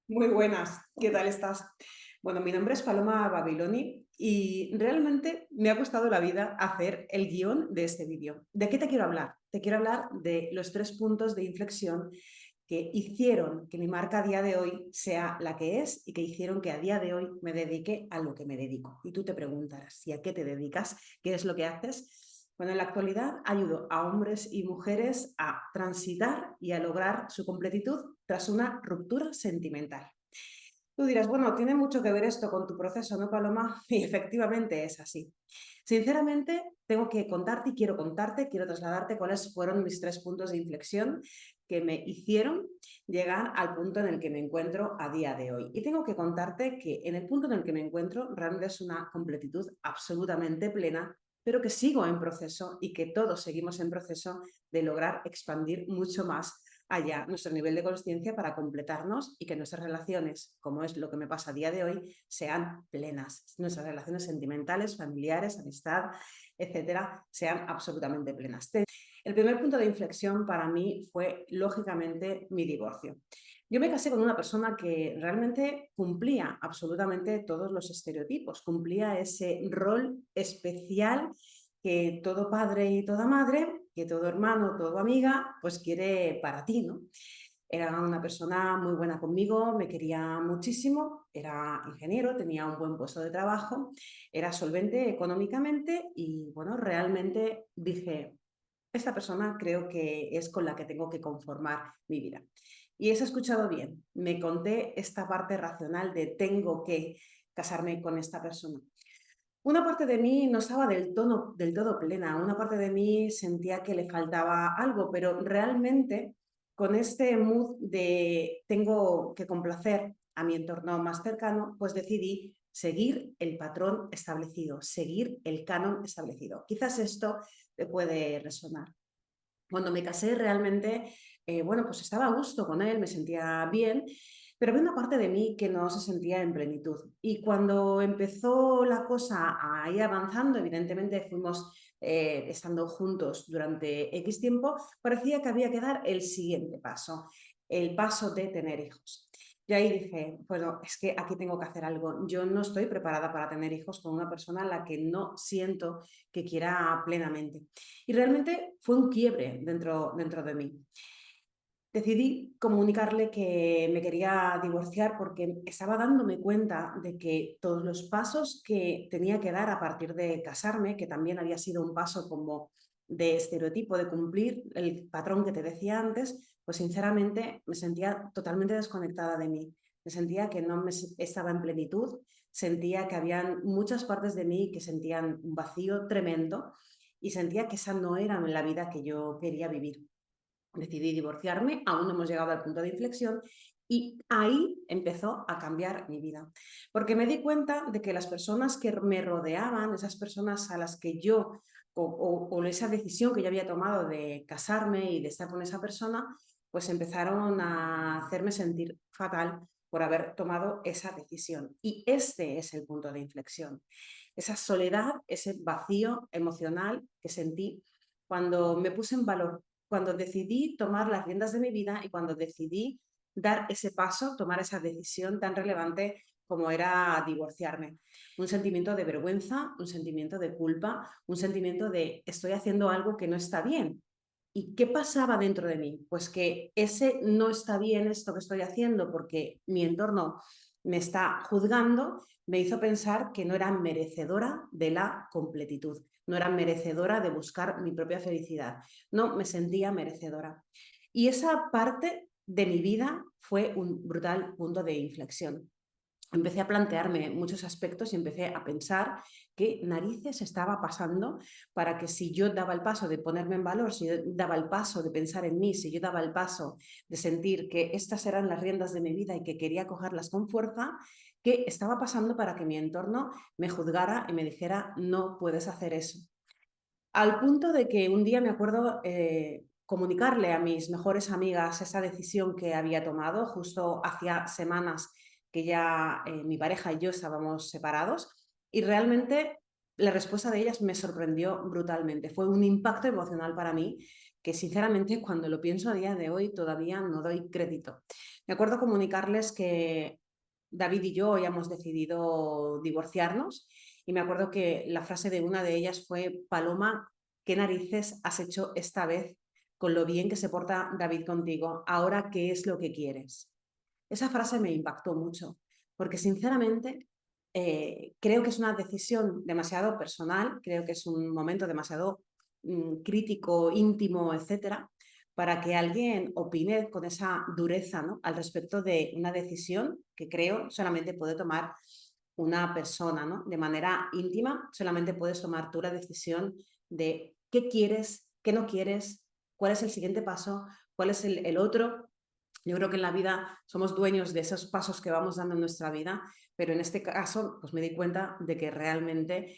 Muy buenas, ¿qué tal estás? Bueno, mi nombre es Paloma Babiloni y realmente me ha costado la vida hacer el guión de este vídeo. ¿De qué te quiero hablar? Te quiero hablar de los 3 puntos de inflexión que hicieron que mi marca a día de hoy sea la que es y que hicieron que a día de hoy me dedique a lo que me dedico. Y tú te preguntarás, ¿y a qué te dedicas? ¿Qué es lo que haces? Bueno, en la actualidad ayudo a hombres y mujeres a transitar y a lograr su completitud tras una ruptura sentimental. Tú dirás, bueno, tiene mucho que ver esto con tu proceso, ¿no, Paloma? Y efectivamente es así. Sinceramente, tengo que contarte y quiero trasladarte cuáles fueron mis 3 puntos de inflexión que me hicieron llegar al punto en el que me encuentro a día de hoy. Y tengo que contarte que en el punto en el que me encuentro realmente es una completitud absolutamente plena, pero que sigo en proceso y que todos seguimos en proceso de lograr expandir mucho más allá nuestro nivel de consciencia para completarnos y que nuestras relaciones, como es lo que me pasa a día de hoy, sean plenas. Nuestras relaciones sentimentales, familiares, amistad, etcétera, sean absolutamente plenas. El primer punto de inflexión para mí fue, lógicamente, mi divorcio. Yo me casé con una persona que realmente cumplía absolutamente todos los estereotipos, cumplía ese rol especial que todo padre y toda madre, que todo hermano, toda amiga, pues quiere para ti, ¿no? Era una persona muy buena conmigo, me quería muchísimo, era ingeniero, tenía un buen puesto de trabajo, era solvente económicamente y, bueno, realmente dije, esta persona creo que es con la que tengo que conformar mi vida. Y has escuchado bien, me conté esta parte racional de tengo que casarme con esta persona. Una parte de mí no estaba del todo plena, una parte de mí sentía que le faltaba algo, pero realmente con este mood de tengo que complacer a mi entorno más cercano, pues decidí seguir el patrón establecido, seguir el canon establecido. Quizás esto te puede resonar. Cuando me casé realmente, bueno, pues estaba a gusto con él, me sentía bien, pero había una parte de mí que no se sentía en plenitud. Y cuando empezó la cosa a ir avanzando, evidentemente fuimos estando juntos durante X tiempo, parecía que había que dar el siguiente paso, el paso de tener hijos. Y ahí dije, bueno, es que aquí tengo que hacer algo. Yo no estoy preparada para tener hijos con una persona a la que no siento que quiera plenamente. Y realmente fue un quiebre dentro de mí. Decidí comunicarle que me quería divorciar porque estaba dándome cuenta de que todos los pasos que tenía que dar a partir de casarme, que también había sido un paso como de estereotipo, de cumplir el patrón que te decía antes, pues sinceramente me sentía totalmente desconectada de mí. Me sentía que no me estaba en plenitud, sentía que habían muchas partes de mí que sentían un vacío tremendo y sentía que esa no era la vida que yo quería vivir. Decidí divorciarme, aún no hemos llegado al punto de inflexión y ahí empezó a cambiar mi vida, porque me di cuenta de que las personas que me rodeaban, esas personas a las que yo o esa decisión que yo había tomado de casarme y de estar con esa persona, pues empezaron a hacerme sentir fatal por haber tomado esa decisión. Y este es el punto de inflexión, esa soledad, ese vacío emocional que sentí cuando me puse en valor, cuando decidí tomar las riendas de mi vida y cuando decidí dar ese paso, tomar esa decisión tan relevante como era divorciarme. Un sentimiento de vergüenza, un sentimiento de culpa, un sentimiento de estoy haciendo algo que no está bien. ¿Y qué pasaba dentro de mí? Pues que ese no está bien esto que estoy haciendo porque mi entorno me está juzgando, me hizo pensar que no era merecedora de la completitud, no era merecedora de buscar mi propia felicidad, no me sentía merecedora. Y esa parte de mi vida fue un brutal punto de inflexión. Empecé a plantearme muchos aspectos y empecé a pensar qué narices estaba pasando para que si yo daba el paso de ponerme en valor, si yo daba el paso de pensar en mí, si yo daba el paso de sentir que estas eran las riendas de mi vida y que quería cogerlas con fuerza, qué estaba pasando para que mi entorno me juzgara y me dijera no puedes hacer eso. Al punto de que un día me acuerdo comunicarle a mis mejores amigas esa decisión que había tomado justo hacía semanas que ya mi pareja y yo estábamos separados y realmente la respuesta de ellas me sorprendió brutalmente. Fue un impacto emocional para mí que sinceramente cuando lo pienso a día de hoy todavía no doy crédito. Me acuerdo comunicarles que David y yo habíamos decidido divorciarnos y me acuerdo que la frase de una de ellas fue: Paloma, ¿qué narices has hecho esta vez con lo bien que se porta David contigo? ¿Ahora qué es lo que quieres? Esa frase me impactó mucho, porque sinceramente creo que es una decisión demasiado personal, creo que es un momento demasiado crítico, íntimo, etcétera, para que alguien opine con esa dureza, ¿no?, al respecto de una decisión que creo solamente puede tomar una persona, ¿no? De manera íntima, solamente puedes tomar tú la decisión de qué quieres, qué no quieres, cuál es el siguiente paso, cuál es el otro. Yo creo que en la vida somos dueños de esos pasos que vamos dando en nuestra vida, pero en este caso pues me di cuenta de que realmente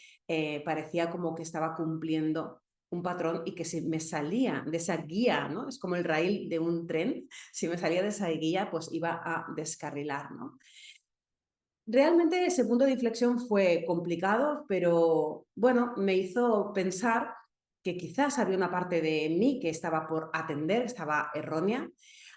parecía como que estaba cumpliendo un patrón y que si me salía de esa guía, ¿no? Es como el raíl de un tren, si me salía de esa guía pues iba a descarrilar, ¿no? Realmente ese punto de inflexión fue complicado, pero bueno, me hizo pensar que quizás había una parte de mí que estaba por atender, estaba errónea.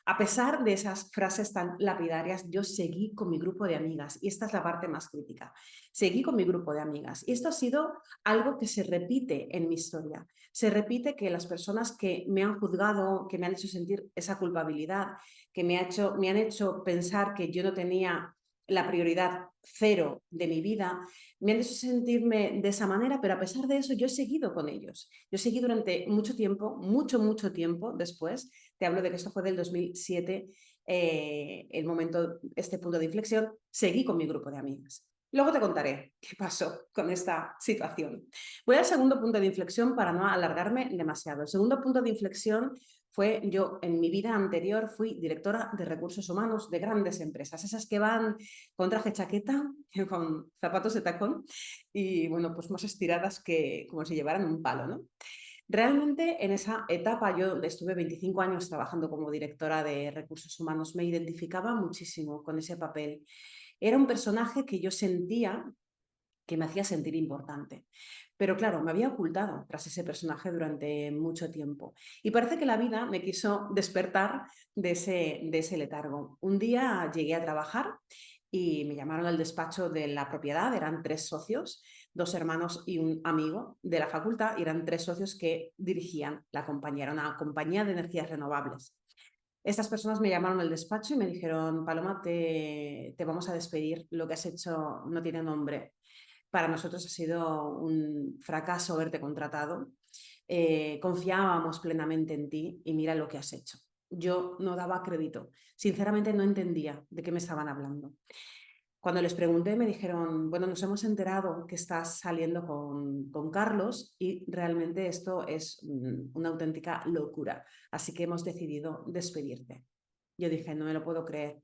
A pesar de esas frases tan lapidarias, yo seguí con mi grupo de amigas y esta es la parte más crítica. Seguí con mi grupo de amigas y esto ha sido algo que se repite en mi historia. Se repite que las personas que me han juzgado, que me han hecho sentir esa culpabilidad, que me han hecho pensar que yo no tenía la prioridad cero de mi vida, me han hecho sentirme de esa manera, pero a pesar de eso yo he seguido con ellos. Yo seguí durante mucho tiempo, mucho tiempo después, te hablo de que esto fue del 2007, el momento, este punto de inflexión, seguí con mi grupo de amigas. Luego te contaré qué pasó con esta situación. Voy al segundo punto de inflexión para no alargarme demasiado. El segundo punto de inflexión fue yo en mi vida anterior fui directora de recursos humanos de grandes empresas, esas que van con traje chaqueta, con zapatos de tacón y bueno, pues más estiradas que como si llevaran un palo, ¿no? Realmente en esa etapa yo estuve 25 años trabajando como directora de recursos humanos, me identificaba muchísimo con ese papel. Era un personaje que yo sentía que me hacía sentir importante. Pero claro, me había ocultado tras ese personaje durante mucho tiempo. Y parece que la vida me quiso despertar de ese letargo. Un día llegué a trabajar y me llamaron al despacho de la propiedad, eran 3 socios, 2 hermanos y un amigo de la facultad, y eran 3 socios que dirigían la compañía, era una compañía de energías renovables. Estas personas me llamaron al despacho y me dijeron: Paloma, te vamos a despedir, lo que has hecho no tiene nombre. Para nosotros ha sido un fracaso haberte contratado. Confiábamos plenamente en ti y mira lo que has hecho. Yo no daba crédito. Sinceramente no entendía de qué me estaban hablando. Cuando les pregunté me dijeron: bueno, nos hemos enterado que estás saliendo con Carlos y realmente esto es una auténtica locura. Así que hemos decidido despedirte. Yo dije: no me lo puedo creer.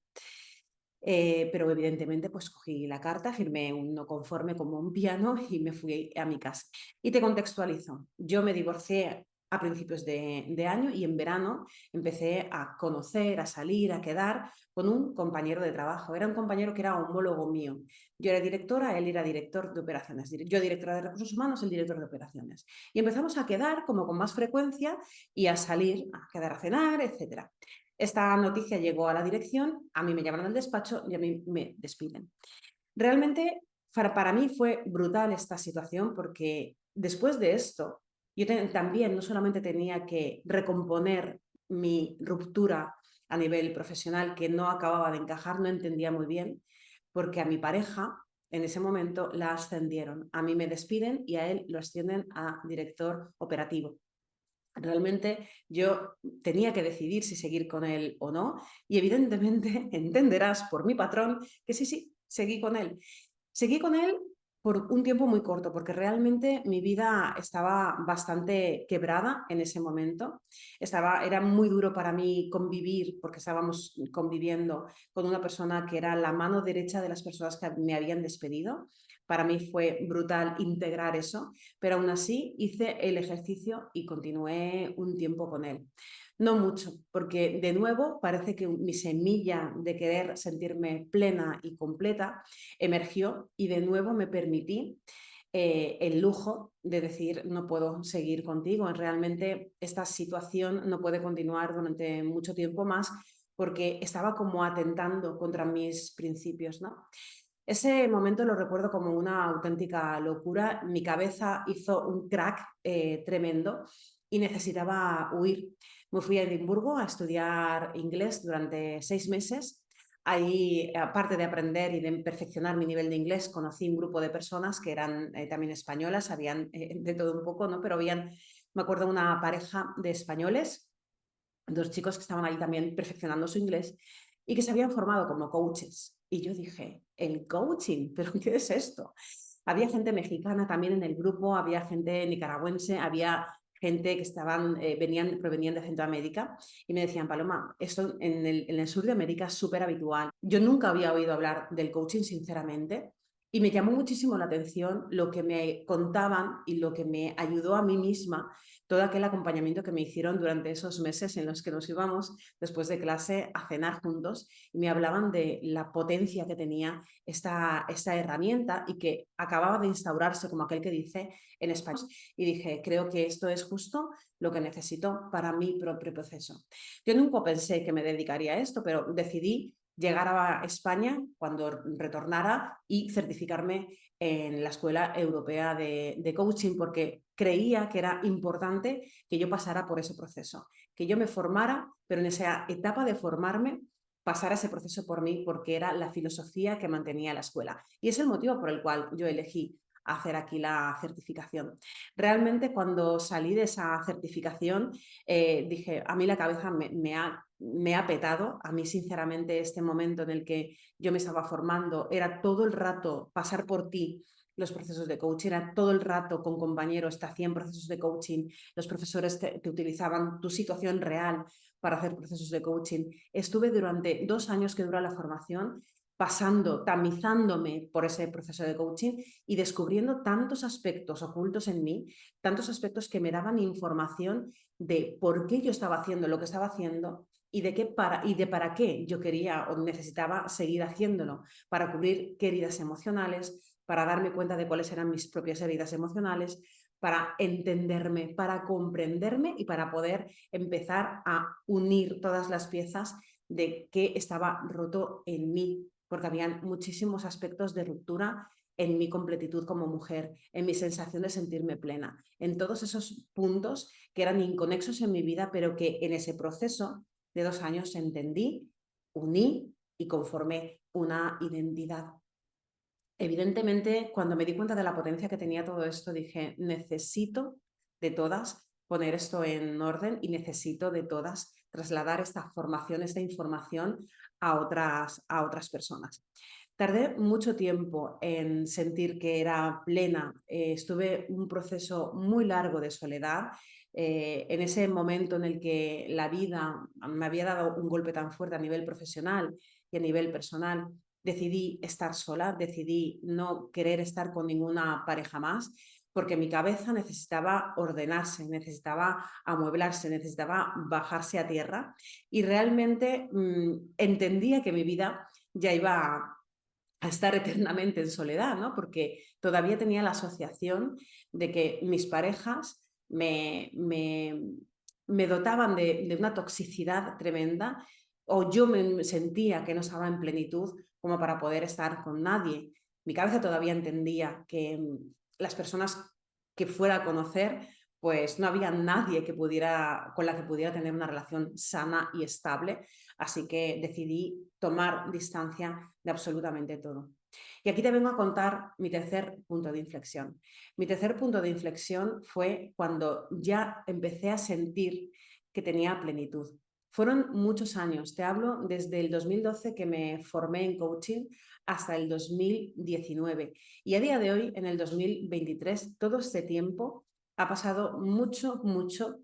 Pero evidentemente pues cogí la carta, firmé un no conforme como un piano y me fui a mi casa. Y te contextualizo, yo me divorcié a principios de año y en verano empecé a conocer, a salir, a quedar con un compañero de trabajo. Era un compañero que era homólogo mío. Yo era directora, él era director de operaciones. Yo directora de recursos humanos, él director de operaciones. Y empezamos a quedar como con más frecuencia y a salir, a quedar a cenar, etcétera. Esta noticia llegó a la dirección, a mí me llaman al despacho y a mí me despiden. Realmente para mí fue brutal esta situación porque después de esto yo también no solamente tenía que recomponer mi ruptura a nivel profesional que no acababa de encajar, no entendía muy bien, porque a mi pareja en ese momento la ascendieron. A mí me despiden y a él lo ascienden a director operativo. Realmente yo tenía que decidir si seguir con él o no y evidentemente entenderás por mi patrón que sí, seguí con él. Seguí con él por un tiempo muy corto porque realmente mi vida estaba bastante quebrada en ese momento. Era muy duro para mí convivir porque estábamos conviviendo con una persona que era la mano derecha de las personas que me habían despedido. Para mí fue brutal integrar eso, pero aún así hice el ejercicio y continué un tiempo con él. No mucho, porque de nuevo parece que mi semilla de querer sentirme plena y completa emergió y de nuevo me permití el lujo de decir no puedo seguir contigo, realmente esta situación no puede continuar durante mucho tiempo más porque estaba como atentando contra mis principios, ¿no? Ese momento lo recuerdo como una auténtica locura. Mi cabeza hizo un crack tremendo y necesitaba huir. Me fui a Edimburgo a estudiar inglés durante 6 meses. Ahí, aparte de aprender y de perfeccionar mi nivel de inglés, conocí un grupo de personas que eran también españolas, habían de todo un poco, ¿no? Pero habían, me acuerdo, una pareja de españoles, dos chicos que estaban ahí también perfeccionando su inglés y que se habían formado como coaches. Y yo dije, el coaching, ¿pero qué es esto? Había gente mexicana también en el grupo, había gente nicaragüense, había gente que provenían de Centroamérica y me decían, Paloma, esto en el sur de América es súper habitual. Yo nunca había oído hablar del coaching, sinceramente, y me llamó muchísimo la atención lo que me contaban y lo que me ayudó a mí misma, todo aquel acompañamiento que me hicieron durante esos meses en los que nos íbamos después de clase a cenar juntos y me hablaban de la potencia que tenía esta herramienta y que acababa de instaurarse, como aquel que dice, en España. Y dije, creo que esto es justo lo que necesito para mi propio proceso. Yo nunca pensé que me dedicaría a esto, pero decidí llegar a España cuando retornara y certificarme en la Escuela Europea de Coaching, porque creía que era importante que yo pasara por ese proceso, que yo me formara, pero en esa etapa de formarme pasara ese proceso por mí, porque era la filosofía que mantenía la escuela. Y es el motivo por el cual yo elegí hacer aquí la certificación. Realmente cuando salí de esa certificación dije, a mí la cabeza me ha petado. A mí sinceramente este momento en el que yo me estaba formando era todo el rato pasar por ti los procesos de coaching, era todo el rato con compañeros, te hacían procesos de coaching, los profesores te utilizaban tu situación real para hacer procesos de coaching. Estuve durante 2 años que dura la formación pasando, tamizándome por ese proceso de coaching y descubriendo tantos aspectos ocultos en mí, tantos aspectos que me daban información de por qué yo estaba haciendo lo que estaba haciendo y de para qué yo quería o necesitaba seguir haciéndolo, para cubrir qué heridas emocionales, para darme cuenta de cuáles eran mis propias heridas emocionales, para entenderme, para comprenderme y para poder empezar a unir todas las piezas de qué estaba roto en mí, porque habían muchísimos aspectos de ruptura en mi completitud como mujer, en mi sensación de sentirme plena, en todos esos puntos que eran inconexos en mi vida, pero que en ese proceso de 2 años entendí, uní y conformé una identidad. Evidentemente, cuando me di cuenta de la potencia que tenía todo esto, dije, necesito de todas poner esto en orden y necesito de todas trasladar esta formación, esta información a otras personas. Tardé mucho tiempo en sentir que era plena. Estuve un proceso muy largo de soledad. En ese momento en el que la vida me había dado un golpe tan fuerte a nivel profesional y a nivel personal, decidí estar sola, decidí no querer estar con ninguna pareja más, porque mi cabeza necesitaba ordenarse, necesitaba amueblarse, necesitaba bajarse a tierra y realmente entendía que mi vida ya iba a estar eternamente en soledad, ¿no? Porque todavía tenía la asociación de que mis parejas me dotaban de una toxicidad tremenda o yo me sentía que no estaba en plenitud como para poder estar con nadie. Mi cabeza todavía entendía que las personas que fuera a conocer, pues no había nadie con la que pudiera tener una relación sana y estable, así que decidí tomar distancia de absolutamente todo. Y aquí te vengo a contar mi tercer punto de inflexión. Mi tercer punto de inflexión fue cuando ya empecé a sentir que tenía plenitud. Fueron muchos años, te hablo desde el 2012 que me formé en coaching hasta el 2019. Y a día de hoy, en el 2023, todo este tiempo ha pasado mucho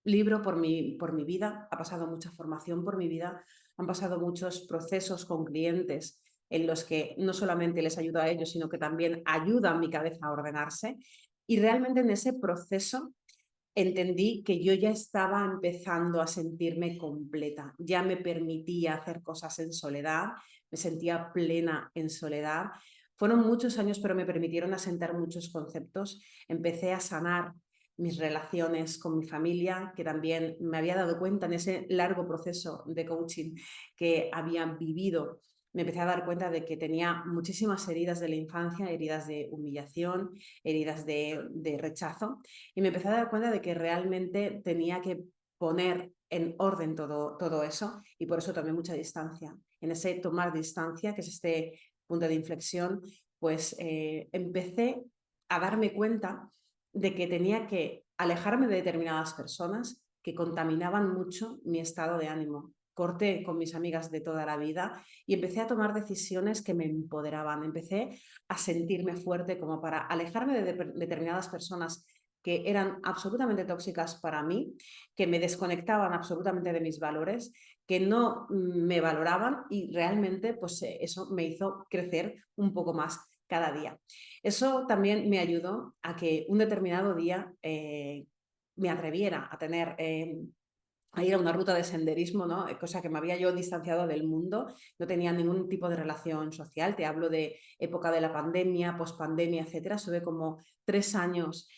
libro por mi vida, ha pasado mucha formación por mi vida, han pasado muchos procesos con clientes en los que no solamente les ayudo a ellos, sino que también ayuda a mi cabeza a ordenarse. Y realmente en ese proceso entendí que yo ya estaba empezando a sentirme completa, ya me permitía hacer cosas en soledad, me sentía plena en soledad, Fueron muchos años, pero me permitieron asentar muchos conceptos. Empecé a sanar mis relaciones con mi familia, que también me había dado cuenta en ese largo proceso de coaching que había vivido. Me empecé a dar cuenta de que tenía muchísimas heridas de la infancia, heridas de humillación, heridas de rechazo, y me empecé a dar cuenta de que realmente tenía que poner en orden todo eso, y por eso tomé mucha distancia. En ese tomar distancia, que es este punto de inflexión, pues empecé a darme cuenta de que tenía que alejarme de determinadas personas que contaminaban mucho mi estado de ánimo. Corté con mis amigas de toda la vida y empecé a tomar decisiones que me empoderaban. Empecé a sentirme fuerte como para alejarme de determinadas personas que eran absolutamente tóxicas para mí, que me desconectaban absolutamente de mis valores, que no me valoraban, y realmente pues eso me hizo crecer un poco más cada día. Eso también me ayudó a que un determinado día me atreviera a ir a una ruta de senderismo, ¿no? Cosa que me había yo distanciado del mundo, no tenía ningún tipo de relación social. Te hablo de época de la pandemia, pospandemia, etcétera. Estuve como 3 años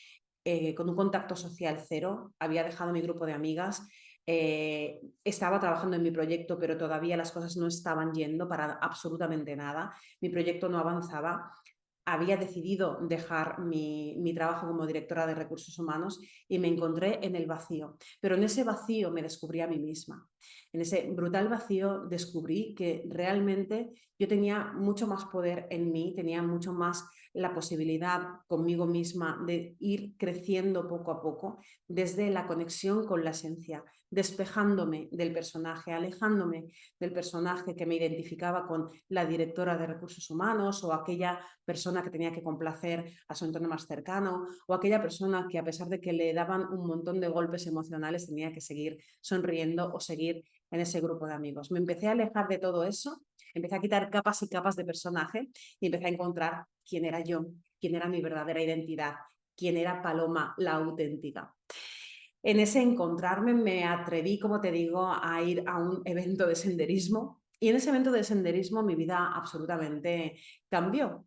con un contacto social cero, había dejado mi grupo de amigas, estaba trabajando en mi proyecto, pero todavía las cosas no estaban yendo para absolutamente nada, mi proyecto no avanzaba. Había decidido dejar mi trabajo como directora de recursos humanos y me encontré en el vacío. Pero en ese vacío me descubrí a mí misma. En ese brutal vacío descubrí que realmente yo tenía mucho más poder en mí, tenía mucho más la posibilidad conmigo misma de ir creciendo poco a poco desde la conexión con la esencia, despejándome del personaje, alejándome del personaje que me identificaba con la directora de recursos humanos, o aquella persona que tenía que complacer a su entorno más cercano, o aquella persona que, a pesar de que le daban un montón de golpes emocionales, tenía que seguir sonriendo o seguir en ese grupo de amigos. Me empecé a alejar de todo eso, empecé a quitar capas y capas de personaje y empecé a encontrar quién era yo, quién era mi verdadera identidad, quién era Paloma, la auténtica. En ese encontrarme me atreví, como te digo, a ir a un evento de senderismo, y en ese evento de senderismo mi vida absolutamente cambió.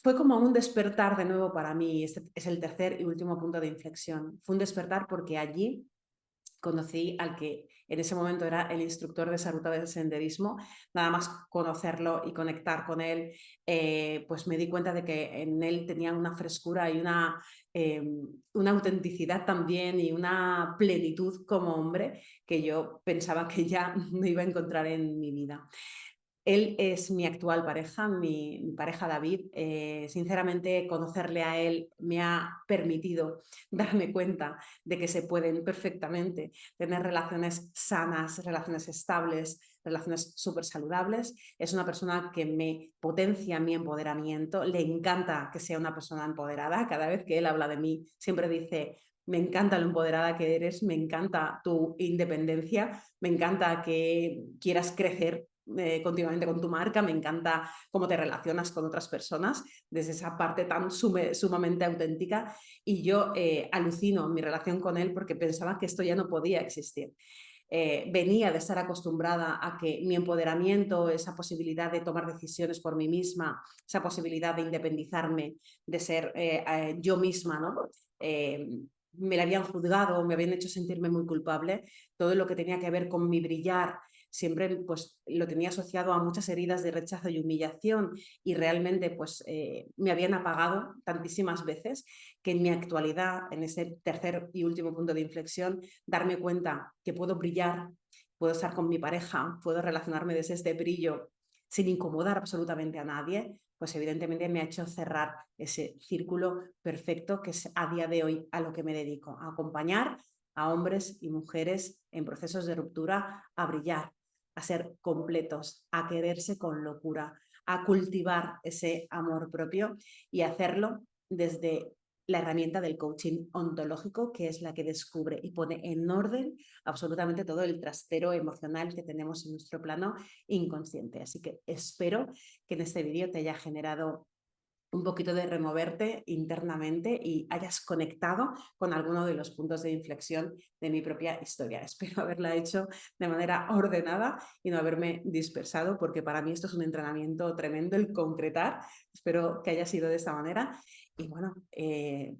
Fue como un despertar de nuevo para mí. Este es el tercer y último punto de inflexión. Fue un despertar porque allí conocí al que en ese momento era el instructor de esa ruta de senderismo. Nada más conocerlo y conectar con él, pues me di cuenta de que en él tenía una frescura y una autenticidad también, y una plenitud como hombre que yo pensaba que ya no iba a encontrar en mi vida. Él es mi actual pareja, mi pareja David. Sinceramente, conocerle a él me ha permitido darme cuenta de que se pueden perfectamente tener relaciones sanas, relaciones estables, relaciones súper saludables. Es una persona que me potencia mi empoderamiento. Le encanta que sea una persona empoderada. Cada vez que él habla de mí, siempre dice: me encanta lo empoderada que eres, me encanta tu independencia, me encanta que quieras crecer continuamente con tu marca, me encanta cómo te relacionas con otras personas desde esa parte tan sumamente auténtica, y yo alucino mi relación con él porque pensaba que esto ya no podía existir. Venía de estar acostumbrada a que mi empoderamiento, esa posibilidad de tomar decisiones por mí misma, esa posibilidad de independizarme, de ser yo misma, ¿no? Me la habían juzgado, me habían hecho sentirme muy culpable. Todo lo que tenía que ver con mi brillar siempre pues lo tenía asociado a muchas heridas de rechazo y humillación, y realmente pues me habían apagado tantísimas veces que en mi actualidad, en ese tercer y último punto de inflexión, darme cuenta que puedo brillar, puedo estar con mi pareja, puedo relacionarme desde este brillo sin incomodar absolutamente a nadie, pues evidentemente me ha hecho cerrar ese círculo perfecto que es a día de hoy a lo que me dedico: a acompañar a hombres y mujeres en procesos de ruptura a brillar, a ser completos, a quererse con locura, a cultivar ese amor propio, y hacerlo desde la herramienta del coaching ontológico, que es la que descubre y pone en orden absolutamente todo el trastero emocional que tenemos en nuestro plano inconsciente. Así que espero que en este vídeo te haya generado un poquito de removerte internamente y hayas conectado con alguno de los puntos de inflexión de mi propia historia. Espero haberla hecho de manera ordenada y no haberme dispersado, porque para mí esto es un entrenamiento tremendo, el concretar. Espero que haya sido de esta manera. Y bueno, te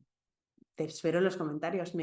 espero en los comentarios.